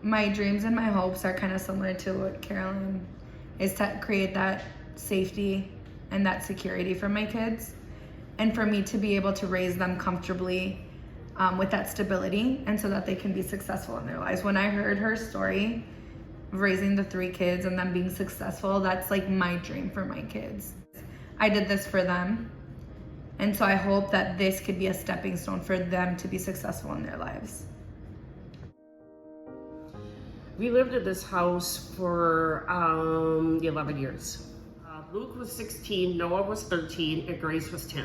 My dreams and my hopes are kind of similar to what Carolyn is, to create that safety and that security for my kids, and for me to be able to raise them comfortably with that stability, and so that they can be successful in their lives. When I heard her story of raising the 3 kids and them being successful, that's like my dream for my kids. I did this for them, and so I hope that this could be a stepping stone for them to be successful in their lives. We lived in this house for 11 years. Luke was 16, Noah was 13, and Grace was 10.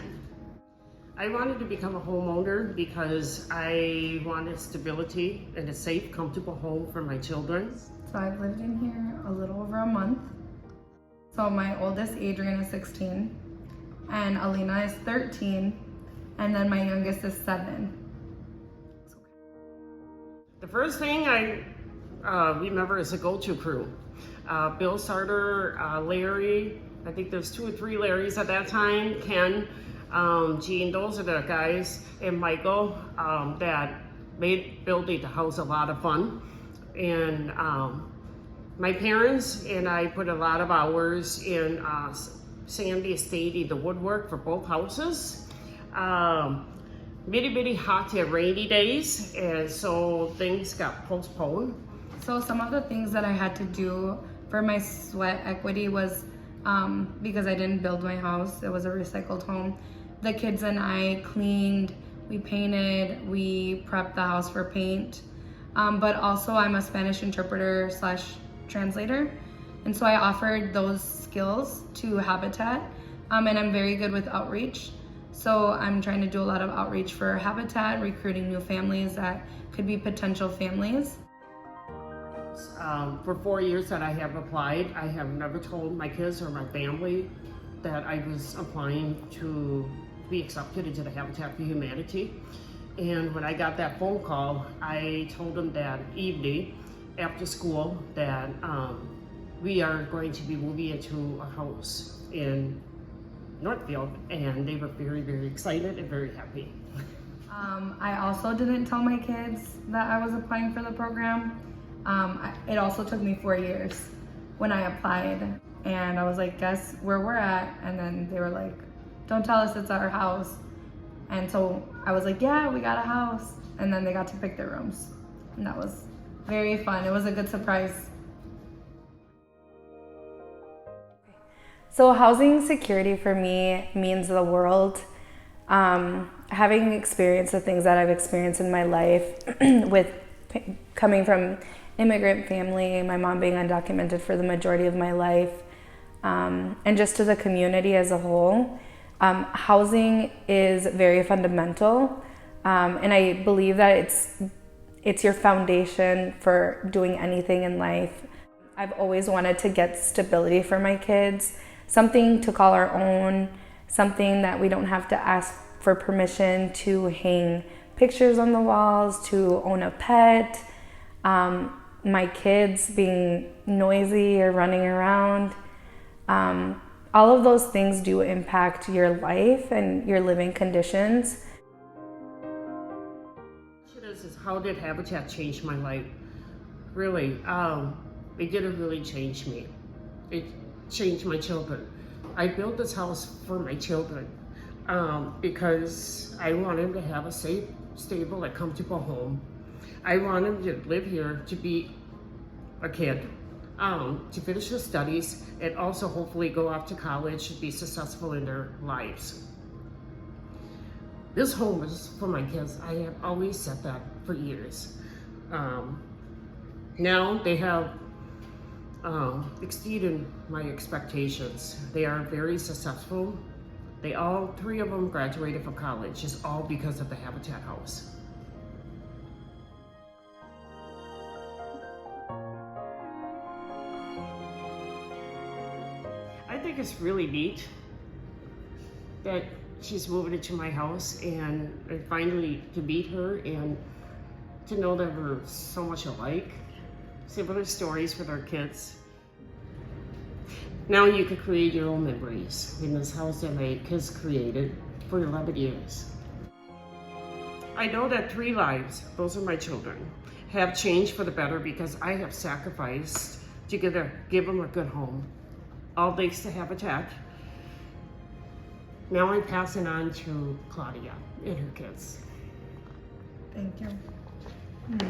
I wanted to become a homeowner because I wanted stability and a safe, comfortable home for my children. So I've lived in here a little over a month. So my oldest, Adrian, is 16, and Alina is 13, and then my youngest is 7. It's okay. The first thing I remember is the go-to crew. Bill Sarter, Larry, I think there's 2 or 3 Larrys at that time, Ken, Gene, those are the guys, and Michael, that made building the house a lot of fun. And my parents and I put a lot of hours in Sandy Estate, the woodwork for both houses. Really hot and rainy days, and so things got postponed. So some of the things that I had to do for my sweat equity was, because I didn't build my house, it was a recycled home. The kids and I cleaned, we painted, we prepped the house for paint. But also I'm a Spanish interpreter / translator. And so I offered those skills to Habitat, and I'm very good with outreach. So I'm trying to do a lot of outreach for Habitat, recruiting new families that could be potential families. For 4 years that I have applied, I have never told my kids or my family that I was applying to be accepted into the Habitat for Humanity. And when I got that phone call, I told them that evening after school that we are going to be moving into a house in Northfield, and they were very excited and very happy. I also didn't tell my kids that I was applying for the program. It also took me 4 years when I applied, and I was like, guess where we're at? And then they were like, don't tell us it's our house. And so I was like, yeah, we got a house. And then they got to pick their rooms, and that was very fun. It was a good surprise. So housing security for me means the world. Having experienced the things that I've experienced in my life with coming from immigrant family, my mom being undocumented for the majority of my life, and just to the community as a whole, housing is very fundamental, and I believe that it's your foundation for doing anything in life. I've always wanted to get stability for my kids, something to call our own, something that we don't have to ask for permission to hang pictures on the walls, to own a pet, my kids being noisy or running around. All of those things do impact your life and your living conditions. Is how did Habitat change my life? Really, it didn't really change me. It changed my children. I built this house for my children because I want them to have a safe, stable, and comfortable home. I want them to live here to be a kid, to finish their studies, and also hopefully go off to college and be successful in their lives. This home is for my kids. I have always said that for years. Now they have exceeded my expectations. They are very successful. All 3 of them graduated from college, just all because of the Habitat House. I think it's really neat that she's moving into my house, and finally to meet her and to know that we're so much alike, similar stories with our kids. Now you can create your own memories in this house that my kids created for 11 years. I know that 3 lives, those are my children, have changed for the better because I have sacrificed to give them a good home. All thanks to Habitat. Now I'm passing on to Claudia and her kids. Thank you.